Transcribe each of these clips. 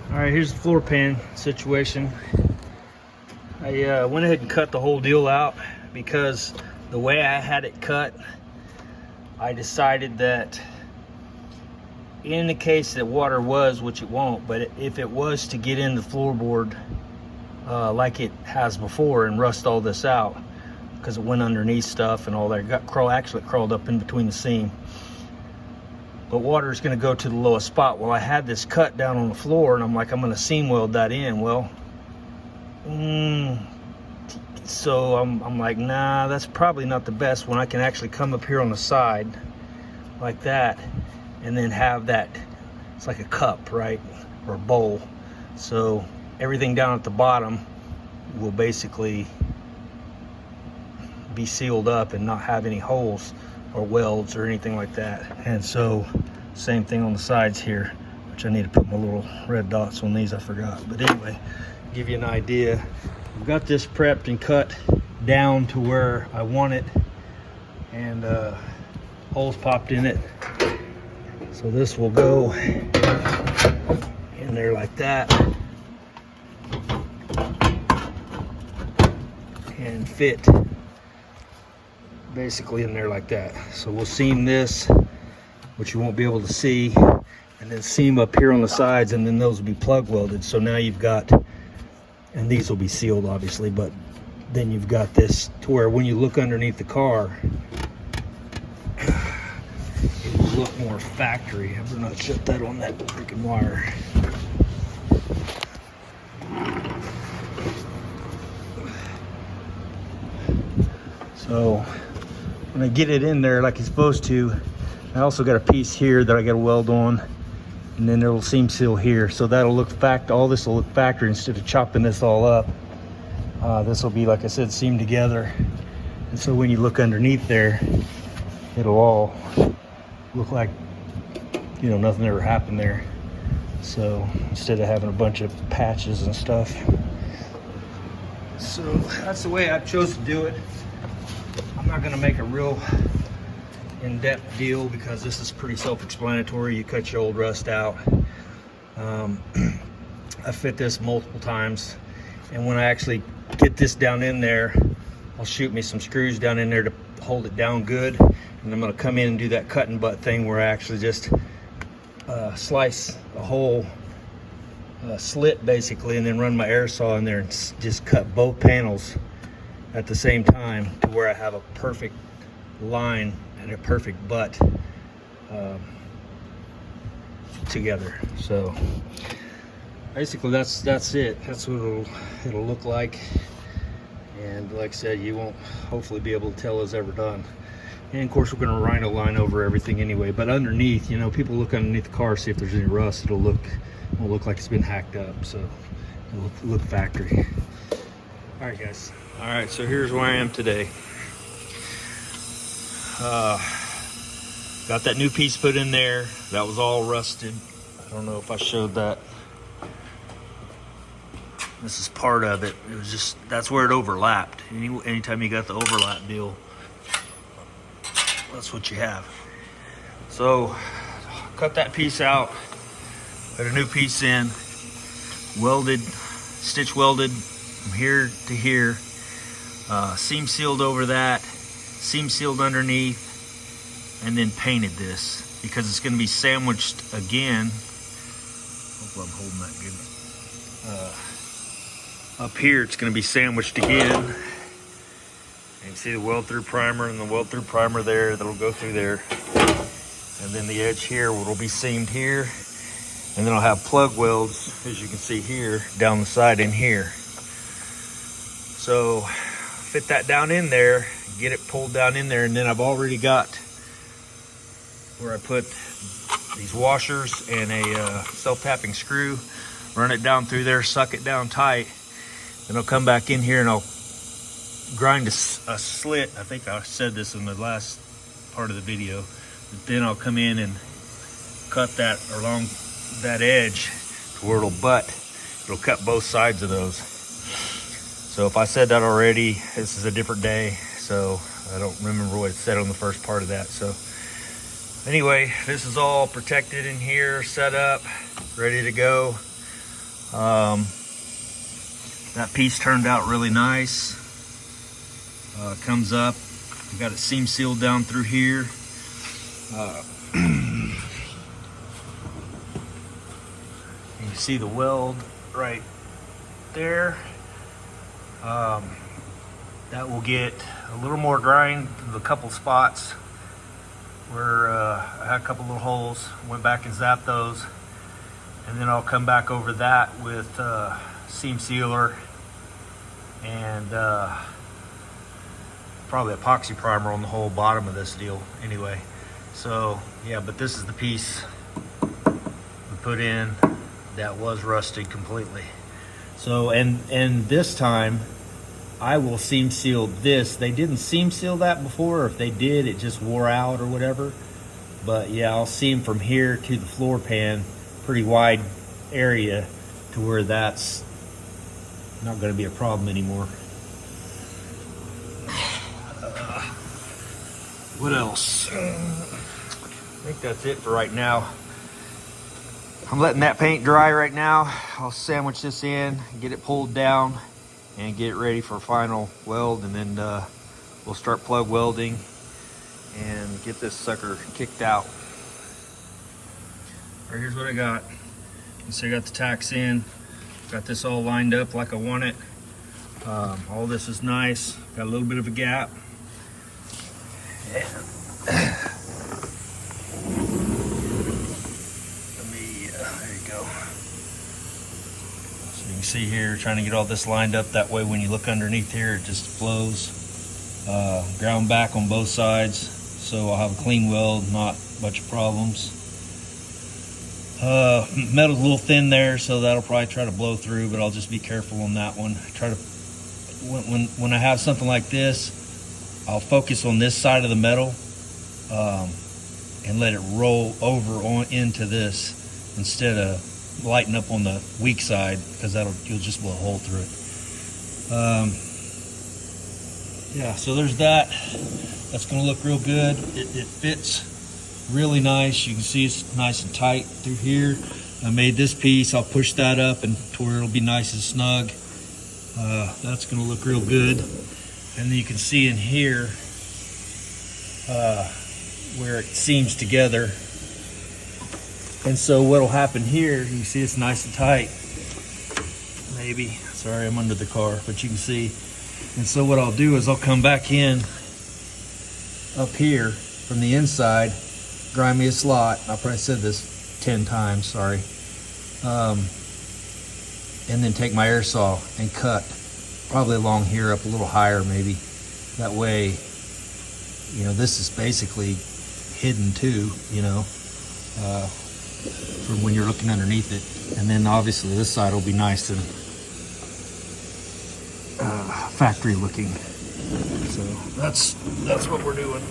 All right, here's the floor pan situation. I went ahead and cut the whole deal out because the way I had it cut, I decided that in the case that water was, which it won't, but if it was to get in the floorboard like it has before and rust all this out, because it went underneath stuff and all that, it actually crawled up in between the seam. But water is going to go to the lowest spot. Well, I had this cut down on the floor, and I'm like, I'm going to seam weld that in. Well, so I'm like, nah, that's probably not the best when I can actually come up here on the side like that, and then have that, it's like a cup, right, or a bowl. So everything down at the bottom will basically be sealed up and not have any holes or welds or anything like that. And so same thing on the sides here, which I need to put my little red dots on these, I forgot. But anyway, give you an idea. I've got this prepped and cut down to where I want it, and holes popped in it. So this will go in there like that and fit basically in there like that. So we'll seam this, which you won't be able to see, and then seam up here on the sides, and then those will be plug welded. So now you've got, and these will be sealed obviously, but then you've got this to where when you look underneath the car, it will look more factory. I better not shut that on that freaking wire. So when I get it in there like it's supposed to, I also got a piece here that I got to weld on, and then it'll seam seal here. So that'll look all this will look factory instead of chopping this all up. This will be, like I said, seamed together. And so when you look underneath there, it'll all look like, you know, nothing ever happened there. So instead of having a bunch of patches and stuff. So that's the way I chose to do it. I'm not gonna make a real in-depth deal because this is pretty self-explanatory. You cut your old rust out. I fit this multiple times, and when I actually get this down in there, I'll shoot me some screws down in there to hold it down good, and I'm gonna come in and do that cut and butt thing where I actually just slice a whole slit basically, and then run my air saw in there and just cut both panels at the same time to where I have a perfect line and a perfect butt together. So basically that's it. That's what it'll look like. And like I said, you won't hopefully be able to tell it's ever done. And of course we're going to rhino line over everything anyway, but underneath, you know, people look underneath the car, see if there's any rust. It'll look like it's been hacked up, so it'll look factory. All right, guys. All right, so here's where I am today. Got that new piece put in there. That was all rusted. I don't know if I showed that. This is part of it. It was just, that's where it overlapped. Anytime you got the overlap deal, that's what you have. So cut that piece out, put a new piece in, welded, stitch welded from here to here, seam sealed over that, seam sealed underneath, and then painted this because it's going to be sandwiched again. Hopefully I'm holding that good. Up here it's going to be sandwiched again. And you see the weld through primer and the weld through primer there that'll go through there. And then the edge here will be seamed here. And then I'll have plug welds, as you can see here, down the side in here. So fit that down in there, get it pulled down in there, and then I've already got where I put these washers and a self-tapping screw, run it down through there, suck it down tight. Then I'll come back in here and I'll grind a slit. I think I said this in the last part of the video. But then I'll come in and cut that along that edge to where it'll butt. It'll cut both sides of those. So if I said that already, this is a different day. So I don't remember what it said on the first part of that. So anyway, this is all protected in here, set up, ready to go. That piece turned out really nice. Comes up. We got it seam sealed down through here. You see the weld right there. That will get a little more grind to the couple spots where I had a couple little holes. Went back and zapped those, and then I'll come back over that with seam sealer and probably epoxy primer on the whole bottom of this deal anyway. So yeah, but this is the piece we put in that was rusted completely. So and this time I will seam seal this. They didn't seam seal that before, or if they did, it just wore out or whatever. But yeah, I'll seam from here to the floor pan, pretty wide area, to where that's not going to be a problem anymore. What else? I think that's it for right now. I'm letting that paint dry right now. I'll sandwich this in, get it pulled down, and get it ready for final weld, and then we'll start plug welding and get this sucker kicked out. All right, here's what I got. So I got the tacks in, got this all lined up like I want it. All this is nice. Got a little bit of a gap. There you go. So you can see here, trying to get all this lined up. That way when you look underneath here, it just flows. Ground back on both sides, so I'll have a clean weld, not a bunch of problems. Metal's a little thin there, so that'll probably try to blow through, but I'll just be careful on that one. Try to, when I have something like this, I'll focus on this side of the metal and let it roll over on into this instead of lighting up on the weak side, because you'll just blow a hole through it. Yeah, so there's that. That's gonna look real good. It fits really nice. You can see it's nice and tight through here. I made this piece. I'll push that up and to where it'll be nice and snug. That's gonna look real good. And then you can see in here where it seams together. And so what'll happen here, you can see it's nice and tight. Maybe, sorry, I'm under the car, but you can see. And so what I'll do is I'll come back in up here from the inside, grind me a slot. I probably said this 10 times, sorry. And then take my air saw and cut probably along here up a little higher maybe. That way, you know, this is basically hidden too, you know, from when you're looking underneath it. And then obviously this side will be nice and factory looking. So that's what we're doing.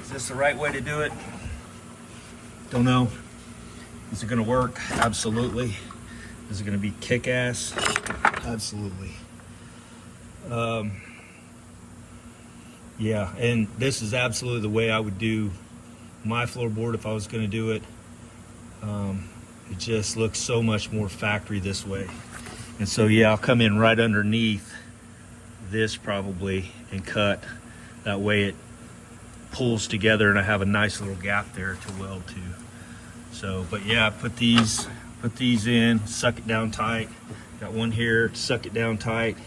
Is this the right way to do it? Don't know. Is it gonna work? Absolutely. Is it gonna be kick-ass? Absolutely. Yeah, and this is absolutely the way I would do my floorboard if I was gonna do it. It just looks so much more factory this way. And so yeah, I'll come in right underneath this probably and cut. That way it pulls together and I have a nice little gap there to weld to. So, but yeah, put these in, suck it down tight. Got one here, suck it down tight,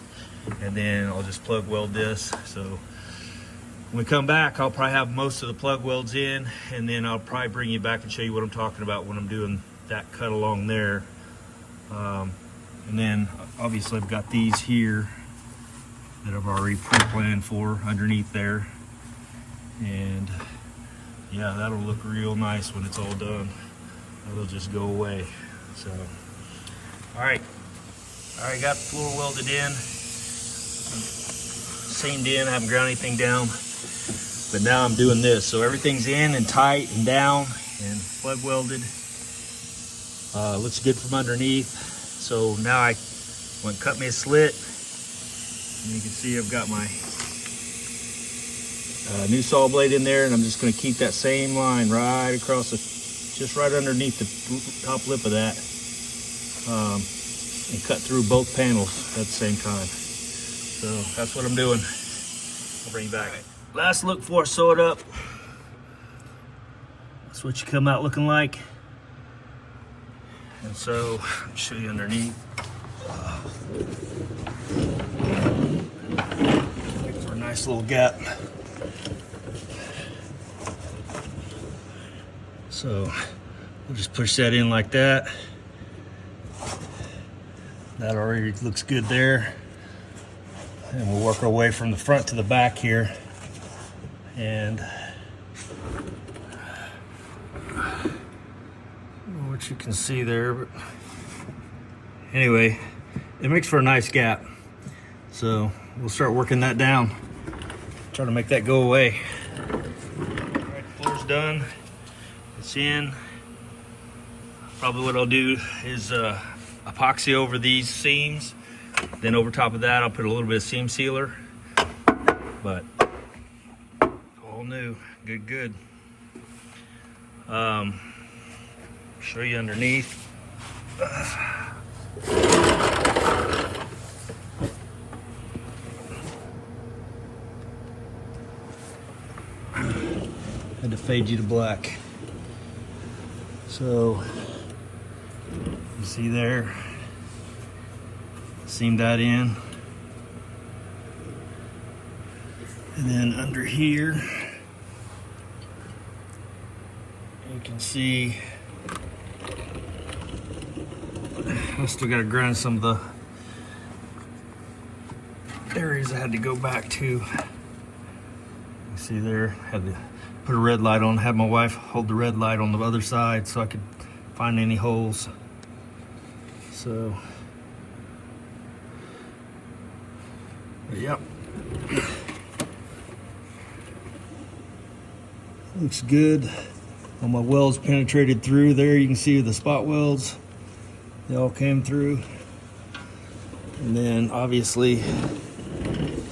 and then I'll just plug weld this. So when we come back, I'll probably have most of the plug welds in, and then I'll probably bring you back and show you what I'm talking about when I'm doing that cut along there. And then obviously I've got these here that I've already pre-planned for underneath there. And yeah, that'll look real nice when it's all done. It'll just go away. So, all right, got the floor welded in, seamed in, I haven't ground anything down, but now I'm doing this. So everything's in and tight and down and plug welded. Looks good from underneath. So now I went and cut me a slit, and you can see I've got my new saw blade in there, and I'm just going to keep that same line right across the, just right underneath the top lip of that. and cut through both panels at the same time. So that's what I'm doing. I'll bring you back. Right. Last look before I sew it up. That's what you come out looking like. And so, I'll show you underneath. Make for a nice little gap. So, we'll just push that in like that. That already looks good there. And we'll work our way from the front to the back here. And what you can see there, but anyway, it makes for a nice gap. So we'll start working that down. Try to make that go away. All right, the floor's done. It's in. Probably what I'll do is epoxy over these seams. Then over top of that, I'll put a little bit of seam sealer. But all new, good. Show you underneath. Had to fade you to black. So you see there, seam that in, and then under here you can see I still got to grind some of the areas I had to go back to. You see there, had to put a red light on, have my wife hold the red light on the other side so I could find any holes. So, yep. Looks good. All my welds penetrated through there. You can see the spot welds. They all came through. And then obviously,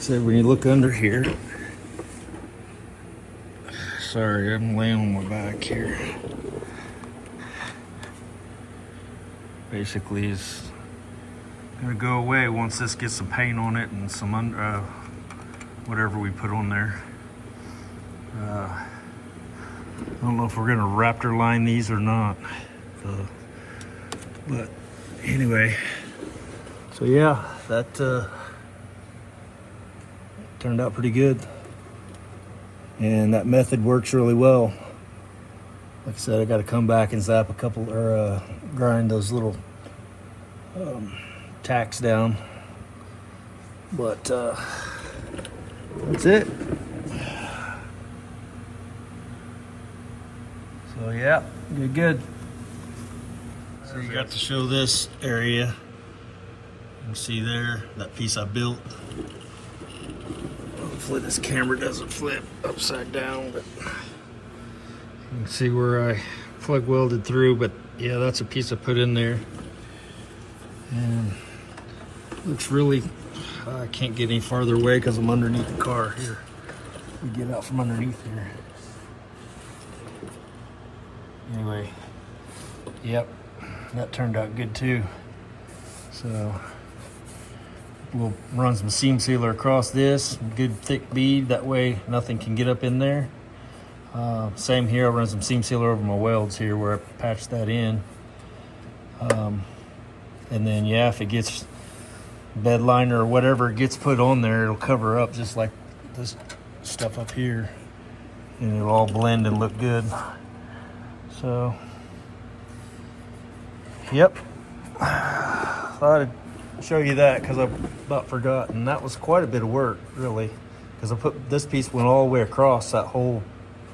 so when you look under here, sorry, I'm laying on my back here. Basically, it's gonna go away once this gets some paint on it and some whatever we put on there. I don't know if we're gonna Raptor line these or not, but anyway. So yeah, that turned out pretty good, and that method works really well. Like I said, I got to come back and zap a couple or grind those little tacks down, but that's it. So yeah, good. So you got to show this area. You can see there, that piece I built. Hopefully this camera doesn't flip upside down, but you can see where I plug welded through, but yeah, that's a piece I put in there. And looks really, I can't get any farther away because I'm underneath the car here. We get out from underneath here. Anyway, yep, that turned out good too. So we'll run some seam sealer across this, good thick bead, that way nothing can get up in there. Same here, I'll run some seam sealer over my welds here where I patched that in. And then yeah, if it gets bed liner or whatever gets put on there, it'll cover up just like this stuff up here, and it'll all blend and look good. So yep, thought I'd show you that because I about forgot, and that was quite a bit of work really, because I put this piece went all the way across that whole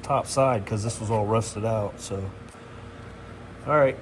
top side because this was all rusted out. So all right.